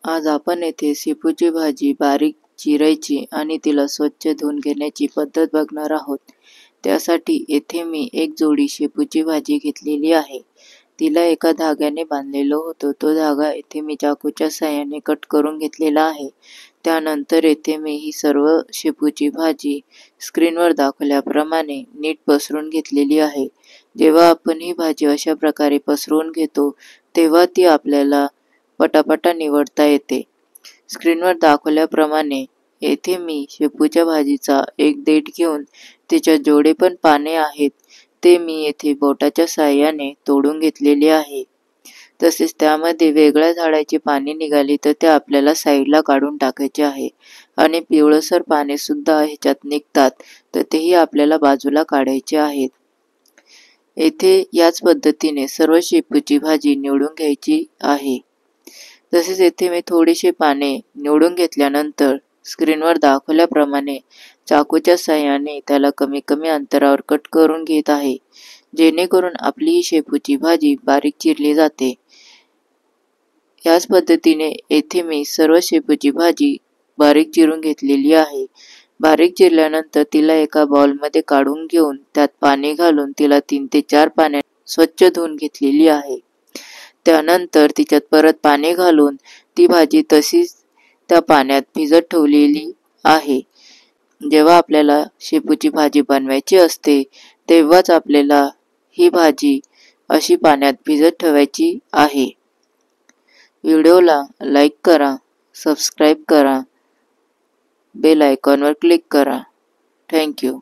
आज आपण येथे शेपूची भाजी बारीक चिरायची आणि तिला स्वच्छ धुवून घेण्याची पद्धत बघणार आहोत। त्यासाठी येथे मी एक जोडी शेपूची भाजी घेतलेली आहे। तिला एका धाग्याने बांधलेलं होतं। तो धागा येथे मी चाकूच्या साहाय्याने कट करून घेतलेला आहे। त्यानंतर येथे मी ही सर्व शेपूची भाजी स्क्रीनवर दाखवल्याप्रमाणे नीट पसरून घेतलेली आहे। जेव्हा आपण ही भाजी अशा प्रकारे पसरवून घेतो तेव्हा ती आपल्याला पटापटा निवडता येते। स्क्रीनवर दाखवल्याप्रमाणे येथे मी शेपूच्या भाजीचा एक देठ घेऊन त्याच्यात जेवढे पण पाने आहेत ते मी येथे बोटाच्या साहाय्याने तोडून घेतलेले आहे। तसेच त्यामध्ये वेगळ्या झाडाची पाने निघाली तर ते आपल्याला साईडला काढून टाकायचे आहे आणि पिवळसर पाने सुद्धा ह्याच्यात निघतात तर तेही आपल्याला बाजूला काढायचे आहेत। येथे याच पद्धतीने सर्व शेपूची भाजी निवडून घ्यायची आहे। तसेच येथे मी थोडीशी पाने निवडून घेतल्यानंतर स्क्रीनवर दाखवल्याप्रमाणे चाकूच्या साहाय्याने त्याला कमी कमी अंतरावर कट करून घेत आहे, जेणेकरून आपली ही शेपूची भाजी बारीक चिरली जाते। याच पद्धतीने येथे मी सर्व शेपूची भाजी बारीक चिरून घेतलेली आहे। बारीक चिरल्यानंतर तिला एका बाउलमध्ये काढून घेऊन त्यात पाणी घालून तिला 3 ते 4 पाण्याने स्वच्छ धुवून घेतलेली आहे। त्यानंतर तिच्यात परत पाणी घालून ती भाजी तशीच त्या पाण्यात भिजत ठेवलेली आहे। जेव्हा आपल्याला शेपूची भाजी बनवायची असते तेव्हाच आपल्याला ही भाजी अशी पाण्यात भिजत ठेवायची आहे। व्हिडिओला लाईक करा, सबस्क्राईब करा, बेल आयकॉनवर क्लिक करा। Thank you.